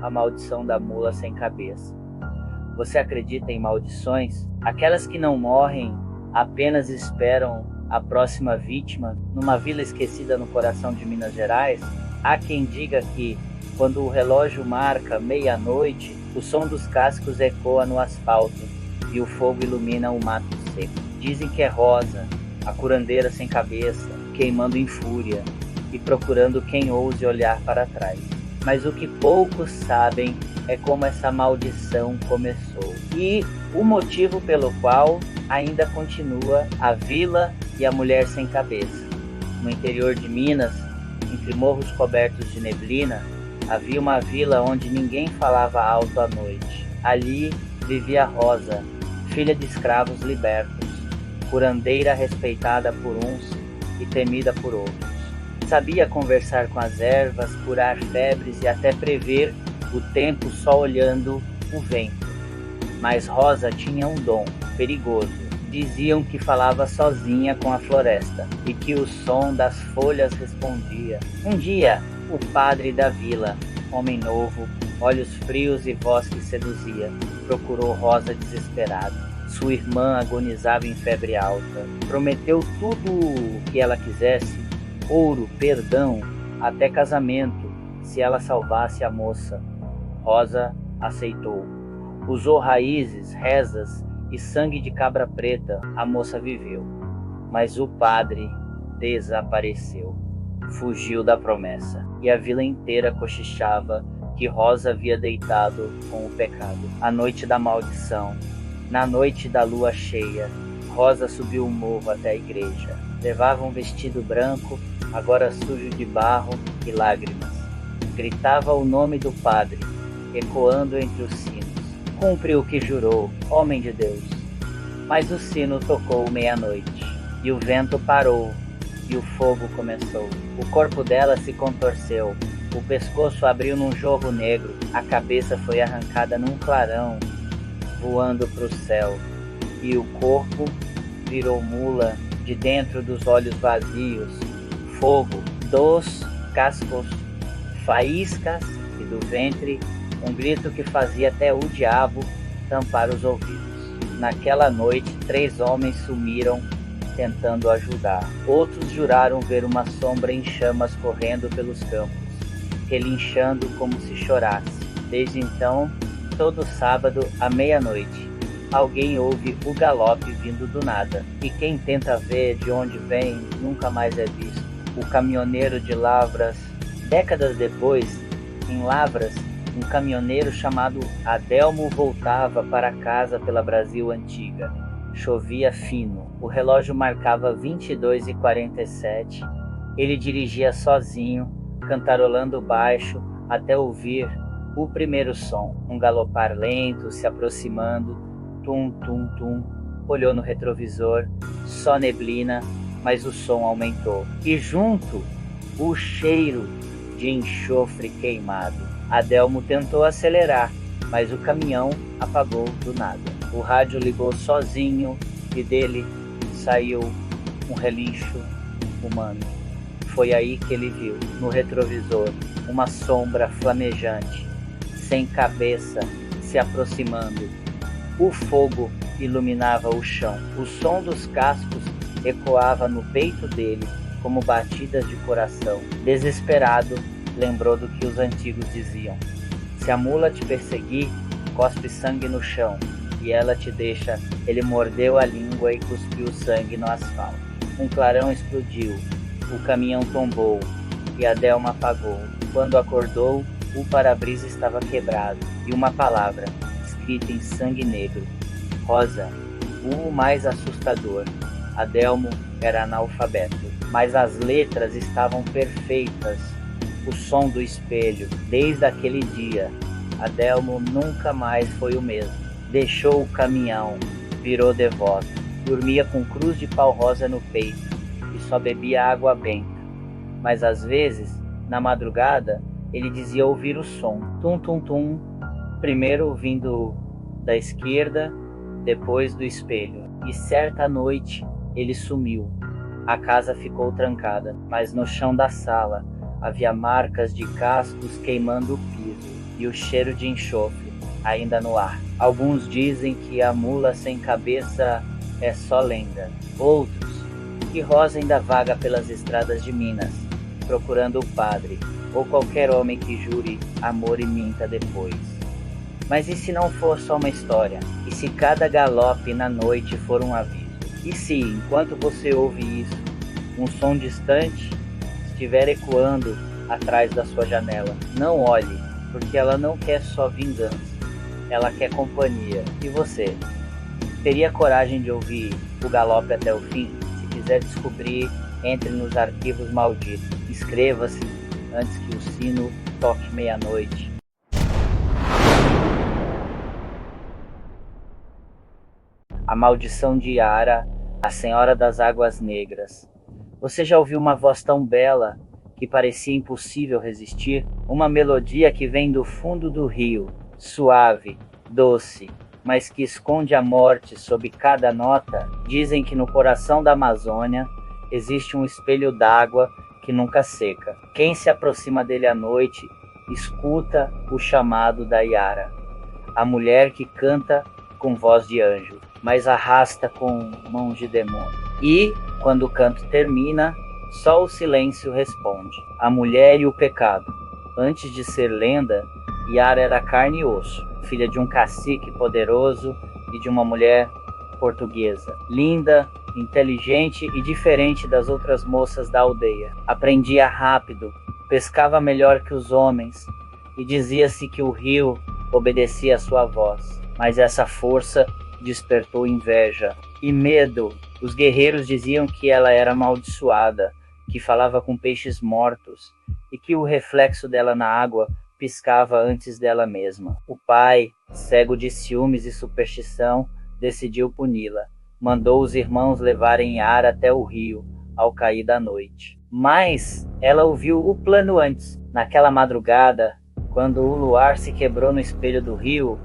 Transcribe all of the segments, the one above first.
a maldição da mula sem cabeça. Você acredita em maldições? Aquelas que não morrem, apenas esperam a próxima vítima numa vila esquecida no coração de Minas Gerais? Há quem diga que, quando o relógio marca meia-noite, o som dos cascos ecoa no asfalto e o fogo ilumina o mato seco. Dizem que é Rosa, a curandeira sem cabeça, queimando em fúria e procurando quem ouse olhar para trás. Mas o que poucos sabem é como essa maldição começou e o motivo pelo qual ainda continua a vila e a mulher sem cabeça. No interior de Minas, entre morros cobertos de neblina, havia uma vila onde ninguém falava alto à noite. Ali vivia Rosa, filha de escravos libertos, curandeira respeitada por uns e temida por outros. Sabia conversar com as ervas, curar febres e até prever o tempo só olhando o vento. Mas Rosa tinha um dom perigoso. Diziam que falava sozinha com a floresta e que o som das folhas respondia. Um dia, o padre da vila, homem novo, olhos frios e voz que seduzia, procurou Rosa desesperado. Sua irmã agonizava em febre alta. Prometeu tudo o que ela quisesse, ouro, perdão, até casamento, se ela salvasse a moça. Rosa aceitou. Usou raízes, rezas e sangue de cabra preta, a moça viveu. Mas o padre desapareceu. Fugiu da promessa. E a vila inteira cochichava que Rosa havia deitado com o pecado. A noite da maldição. Na noite da lua cheia, Rosa subiu o morro até a igreja. Levava um vestido branco, agora sujo de barro e lágrimas. Gritava o nome do padre, ecoando entre os sinos. Cumpre o que jurou, homem de Deus. Mas o sino tocou meia-noite, e o vento parou, e o fogo começou. O corpo dela se contorceu, o pescoço abriu num jorro negro, a cabeça foi arrancada num clarão, voando para o céu, e o corpo virou mula de dentro dos olhos vazios, fogo, dos cascos, faíscas e do ventre, um grito que fazia até o diabo tampar os ouvidos. Naquela noite, 3 homens sumiram tentando ajudar. Outros juraram ver uma sombra em chamas correndo pelos campos, relinchando como se chorasse. Desde então, todo sábado à meia-noite, alguém ouve o galope vindo do nada. E quem tenta ver de onde vem, nunca mais é visto. O caminhoneiro de Lavras. Décadas depois, em Lavras, um caminhoneiro chamado Adelmo voltava para casa pela Brasil Antiga. Chovia fino. O relógio marcava 22h47. Ele dirigia sozinho, cantarolando baixo, até ouvir o primeiro som. Um galopar lento, se aproximando. Tum, tum, tum. Olhou no retrovisor. Só neblina, mas o som aumentou. E junto, o cheiro de enxofre queimado. Adelmo tentou acelerar, mas o caminhão apagou do nada. O rádio ligou sozinho e dele saiu um relincho humano. Foi aí que ele viu, no retrovisor, uma sombra flamejante, sem cabeça, se aproximando. O fogo iluminava o chão. O som dos cascos ecoava no peito dele como batidas de coração. Desesperado, lembrou do que os antigos diziam: se a mula te perseguir, cospe sangue no chão, e ela te deixa. Ele mordeu a língua e cuspiu sangue no asfalto. Um clarão explodiu, o caminhão tombou, e Adelmo apagou. Quando acordou, o para-brisa estava quebrado, e uma palavra, escrita em sangue negro: Rosa. O mais assustador, Adelmo era analfabeto, mas as letras estavam perfeitas. O som do espelho. Desde aquele dia, Adelmo nunca mais foi o mesmo. Deixou o caminhão, virou devoto, dormia com cruz de pau rosa no peito e só bebia água benta. Mas às vezes, na madrugada, ele dizia ouvir o som, tum tum tum, primeiro vindo da esquerda, depois do espelho. E certa noite ele sumiu. A casa ficou trancada, mas no chão da sala havia marcas de cascos queimando o piso. e o cheiro de enxofre ainda no ar. Alguns dizem que a mula sem cabeça é só lenda. Outros, que Rosa ainda vaga pelas estradas de Minas, procurando o padre, ou qualquer homem que jure amor e minta depois. Mas e se não for só uma história? E se cada galope na noite for um aviso? E se, enquanto você ouve isso, um som distante estiver ecoando atrás da sua janela? Não olhe, porque ela não quer só vingança, ela quer companhia. E você? Teria coragem de ouvir o galope até o fim? Se quiser descobrir, entre nos arquivos malditos. Inscreva-se antes que o sino toque meia-noite. A Maldição de Yara, a Senhora das Águas Negras. Você já ouviu uma voz tão bela que parecia impossível resistir? Uma melodia que vem do fundo do rio, suave, doce, mas que esconde a morte sob cada nota. Dizem que no coração da Amazônia existe um espelho d'água que nunca seca. Quem se aproxima dele à noite escuta o chamado da Yara, a mulher que canta com voz de anjo, mas arrasta com mãos de demônio. E, quando o canto termina, só o silêncio responde. A mulher e o pecado. Antes de ser lenda, Yara era carne e osso, filha de um cacique poderoso e de uma mulher portuguesa, linda, inteligente e diferente das outras moças da aldeia. Aprendia rápido, pescava melhor que os homens e dizia-se que o rio obedecia à sua voz. Mas essa força despertou inveja e medo. Os guerreiros diziam que ela era amaldiçoada, que falava com peixes mortos e que o reflexo dela na água piscava antes dela mesma. O pai, cego de ciúmes e superstição, decidiu puni-la. Mandou os irmãos levarem Yara até o rio ao cair da noite. Mas ela ouviu o plano antes. Naquela madrugada, quando o luar se quebrou no espelho do rio,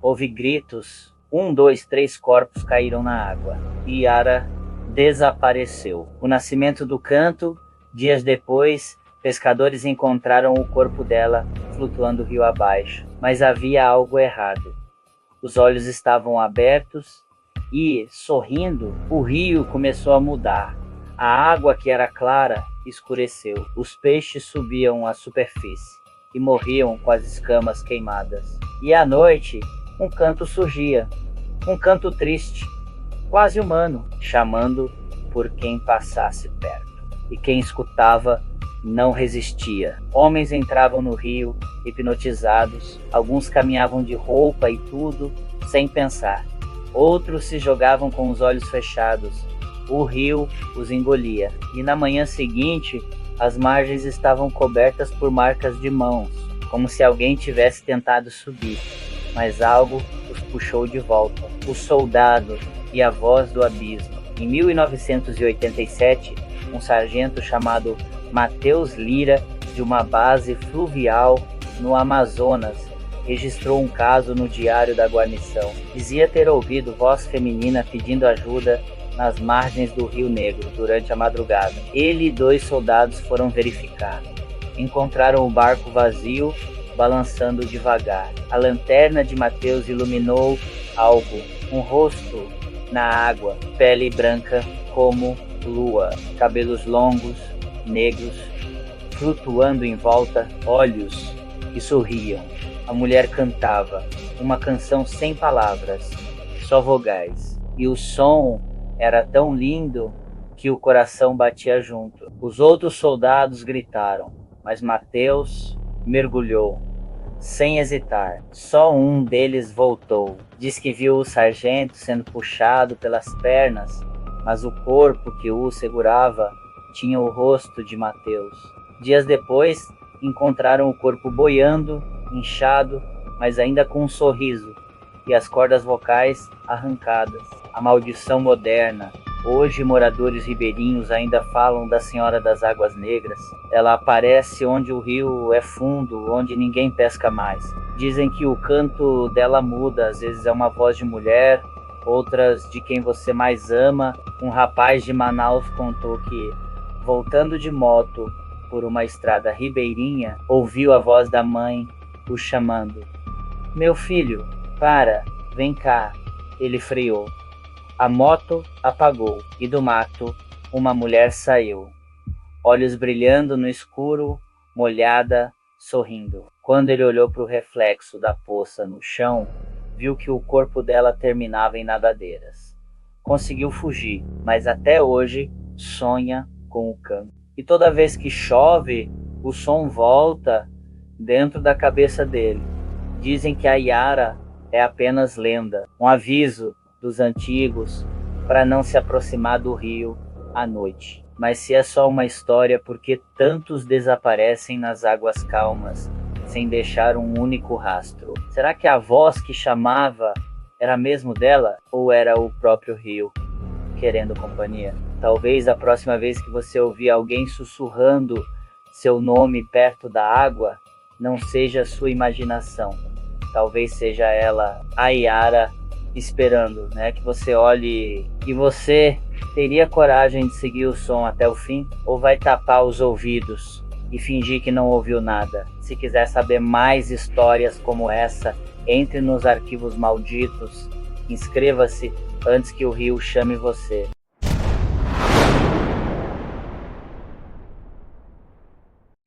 houve gritos. 1, 2, 3 corpos caíram na água e Yara desapareceu. O nascimento do canto. Dias depois, pescadores encontraram o corpo dela flutuando rio abaixo. Mas havia algo errado. Os olhos estavam abertos e, sorrindo, o rio começou a mudar. A água, que era clara, escureceu. Os peixes subiam à superfície e morriam com as escamas queimadas. E à noite, um canto surgia, um canto triste, quase humano, chamando por quem passasse perto. E quem escutava não resistia. Homens entravam no rio, hipnotizados, alguns caminhavam de roupa e tudo, sem pensar. Outros se jogavam com os olhos fechados. O rio os engolia. E na manhã seguinte, as margens estavam cobertas por marcas de mãos, como se alguém tivesse tentado subir. Mas algo os puxou de volta. O soldado e a voz do abismo. Em 1987, um sargento chamado Mateus Lira, de uma base fluvial no Amazonas, registrou um caso no diário da guarnição. Dizia ter ouvido voz feminina pedindo ajuda nas margens do Rio Negro durante a madrugada. Ele e 2 soldados foram verificar. Encontraram o barco vazio, balançando devagar. A lanterna de Mateus iluminou algo, um rosto na água, pele branca como lua, cabelos longos, negros, flutuando em volta, olhos que sorriam. A mulher cantava, uma canção sem palavras, só vogais. E o som era tão lindo que o coração batia junto. Os outros soldados gritaram, mas Mateus mergulhou, sem hesitar. Só um deles voltou. Diz que viu o sargento sendo puxado pelas pernas, mas o corpo que o segurava tinha o rosto de Mateus. Dias depois, encontraram o corpo boiando, inchado, mas ainda com um sorriso, e as cordas vocais arrancadas. A maldição moderna. Hoje, moradores ribeirinhos ainda falam da Senhora das Águas Negras. Ela aparece onde o rio é fundo, onde ninguém pesca mais. Dizem que o canto dela muda, às vezes é uma voz de mulher, outras de quem você mais ama. Um rapaz de Manaus contou que, voltando de moto por uma estrada ribeirinha, ouviu a voz da mãe o chamando. Meu filho, para, vem cá. Ele freou. A moto apagou e do mato uma mulher saiu, olhos brilhando no escuro, molhada, sorrindo. Quando ele olhou para o reflexo da poça no chão, viu que o corpo dela terminava em nadadeiras. Conseguiu fugir, mas até hoje sonha com o canto. E toda vez que chove, o som volta dentro da cabeça dele. Dizem que a Yara é apenas lenda, um aviso dos antigos para não se aproximar do rio à noite. Mas se é só uma história, por que tantos desaparecem nas águas calmas, sem deixar um único rastro? Será que a voz que chamava era mesmo dela, ou era o próprio rio querendo companhia? Talvez a próxima vez que você ouvir alguém sussurrando seu nome perto da água, não seja sua imaginação. Talvez seja ela, a Yara, esperando, que você olhe. E você teria coragem de seguir o som até o fim? Ou vai tapar os ouvidos e fingir que não ouviu nada? Se quiser saber mais histórias como essa, entre nos arquivos malditos. Inscreva-se antes que o rio chame você.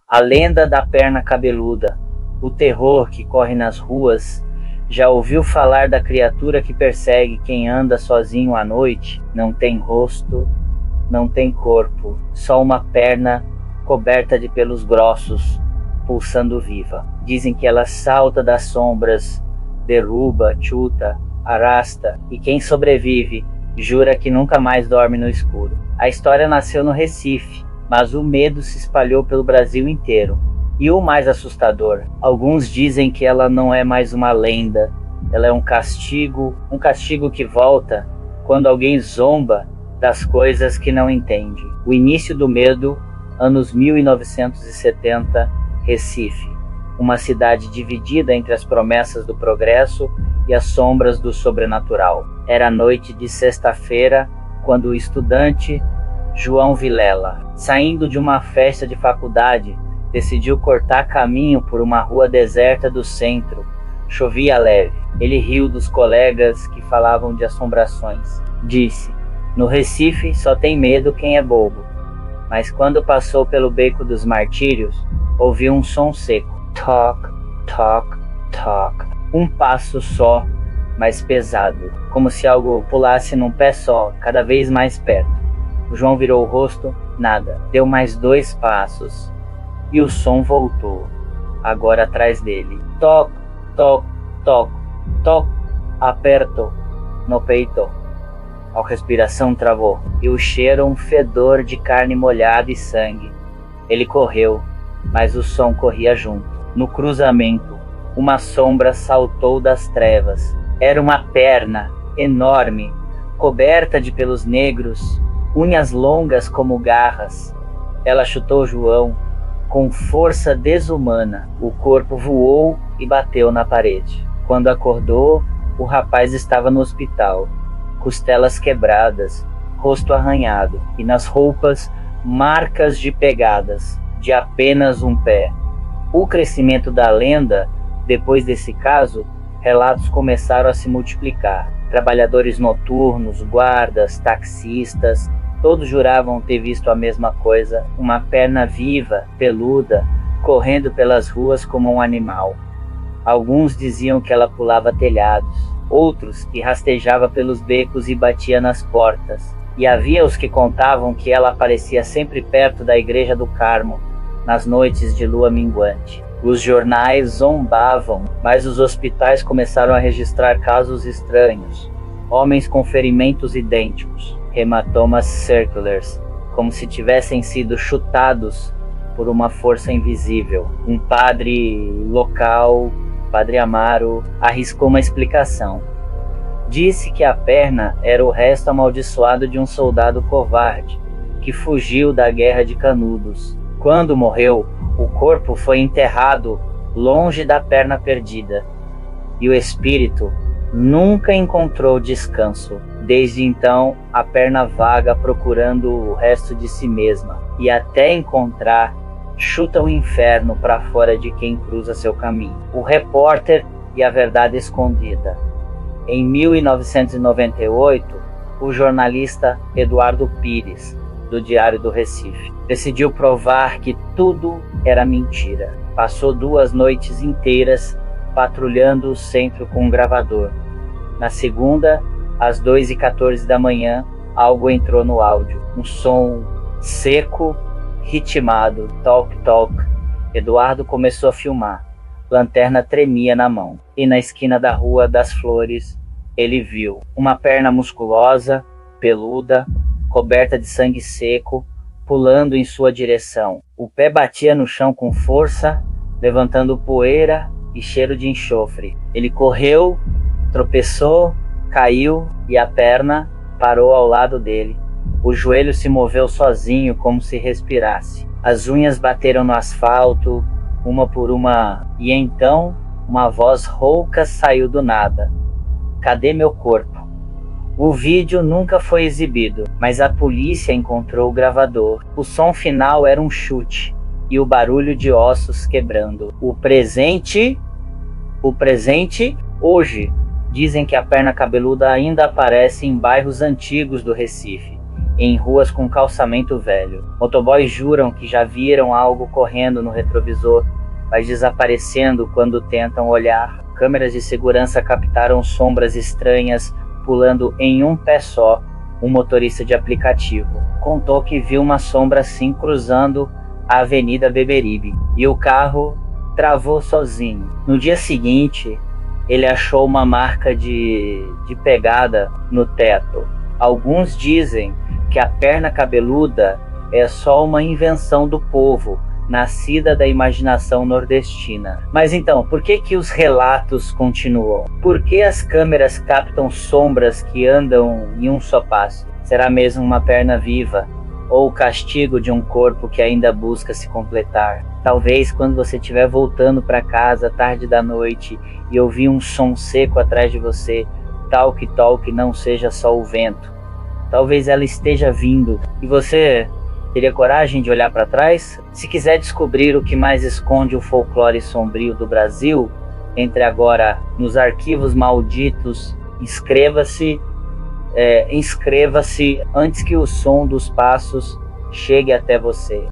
A lenda da perna cabeluda, o terror que corre nas ruas. Já ouviu falar da criatura que persegue quem anda sozinho à noite? Não tem rosto, não tem corpo, só uma perna coberta de pelos grossos, pulsando viva. Dizem que ela salta das sombras, derruba, chuta, arrasta, e quem sobrevive jura que nunca mais dorme no escuro. A história nasceu no Recife, mas o medo se espalhou pelo Brasil inteiro. E o mais assustador, alguns dizem que ela não é mais uma lenda, ela é um castigo que volta quando alguém zomba das coisas que não entende. O início do medo, anos 1970, Recife, uma cidade dividida entre as promessas do progresso e as sombras do sobrenatural. Era noite de sexta-feira, quando o estudante João Vilela, saindo de uma festa de faculdade, decidiu cortar caminho por uma rua deserta do centro. Chovia leve. Ele riu dos colegas que falavam de assombrações. Disse: no Recife só tem medo quem é bobo. Mas quando passou pelo Beco dos Martírios, ouviu um som seco. Toc, toc, toc. Um passo só, mas pesado, como se algo pulasse num pé só, cada vez mais perto. O João virou o rosto, nada. Deu mais 2 passos. E o som voltou, agora atrás dele. Toc, toc, toc, toc, aperto no peito. A respiração travou, e o cheiro um fedor de carne molhada e sangue. Ele correu, mas o som corria junto. No cruzamento, uma sombra saltou das trevas. Era uma perna enorme, coberta de pelos negros, unhas longas como garras. Ela chutou João com força desumana. O corpo voou e bateu na parede. Quando acordou, o rapaz estava no hospital, costelas quebradas, rosto arranhado, e nas roupas marcas de pegadas, de apenas um pé. O crescimento da lenda, depois desse caso, relatos começaram a se multiplicar. Trabalhadores noturnos, guardas, taxistas, todos juravam ter visto a mesma coisa, uma perna viva, peluda, correndo pelas ruas como um animal. Alguns diziam que ela pulava telhados, outros que rastejava pelos becos e batia nas portas. E havia os que contavam que ela aparecia sempre perto da Igreja do Carmo, nas noites de lua minguante. Os jornais zombavam, mas os hospitais começaram a registrar casos estranhos. Homens com ferimentos idênticos, hematomas circulars, como se tivessem sido chutados por uma força invisível. Um padre local, Padre Amaro, arriscou uma explicação. Disse que a perna era o resto amaldiçoado de um soldado covarde, que fugiu da guerra de Canudos. Quando morreu, o corpo foi enterrado longe da perna perdida, e o espírito nunca encontrou descanso. Desde então, a perna vaga procurando o resto de si mesma, e até encontrar, chuta o inferno para fora de quem cruza seu caminho. O Repórter e a Verdade Escondida. Em 1998, o jornalista Eduardo Pires, do Diário do Recife, decidiu provar que tudo era mentira. Passou 2 noites inteiras patrulhando o centro com um gravador. Na segunda, às 2h14 da manhã, algo entrou no áudio. Um som seco, ritmado, toc toc. Eduardo começou a filmar. Lanterna tremia na mão. E na esquina da Rua das Flores, ele viu uma perna musculosa, peluda, coberta de sangue seco, pulando em sua direção. O pé batia no chão com força, levantando poeira e cheiro de enxofre. Ele correu, tropeçou, caiu e a perna parou ao lado dele. O joelho se moveu sozinho, como se respirasse. As unhas bateram no asfalto, uma por uma, e então uma voz rouca saiu do nada. Cadê meu corpo? O vídeo nunca foi exibido, mas a polícia encontrou o gravador. O som final era um chute e o barulho de ossos quebrando. O presente, hoje. Dizem que a perna cabeluda ainda aparece em bairros antigos do Recife, em ruas com calçamento velho. Motoboys juram que já viram algo correndo no retrovisor, mas desaparecendo quando tentam olhar. Câmeras de segurança captaram sombras estranhas pulando em um pé só. Um motorista de aplicativo contou que viu uma sombra assim cruzando a Avenida Beberibe e o carro travou sozinho. No dia seguinte, ele achou uma marca de pegada no teto. Alguns dizem que a perna cabeluda é só uma invenção do povo, nascida da imaginação nordestina. Mas então, por que os relatos continuam? Por que as câmeras captam sombras que andam em um só passo? Será mesmo uma perna viva? Ou o castigo de um corpo que ainda busca se completar? Talvez quando você estiver voltando para casa tarde da noite e ouvir um som seco atrás de você, talk talk não seja só o vento. Talvez ela esteja vindo e você teria coragem de olhar para trás? Se quiser descobrir o que mais esconde o folclore sombrio do Brasil, entre agora nos arquivos malditos. Inscreva-se antes que o som dos passos chegue até você.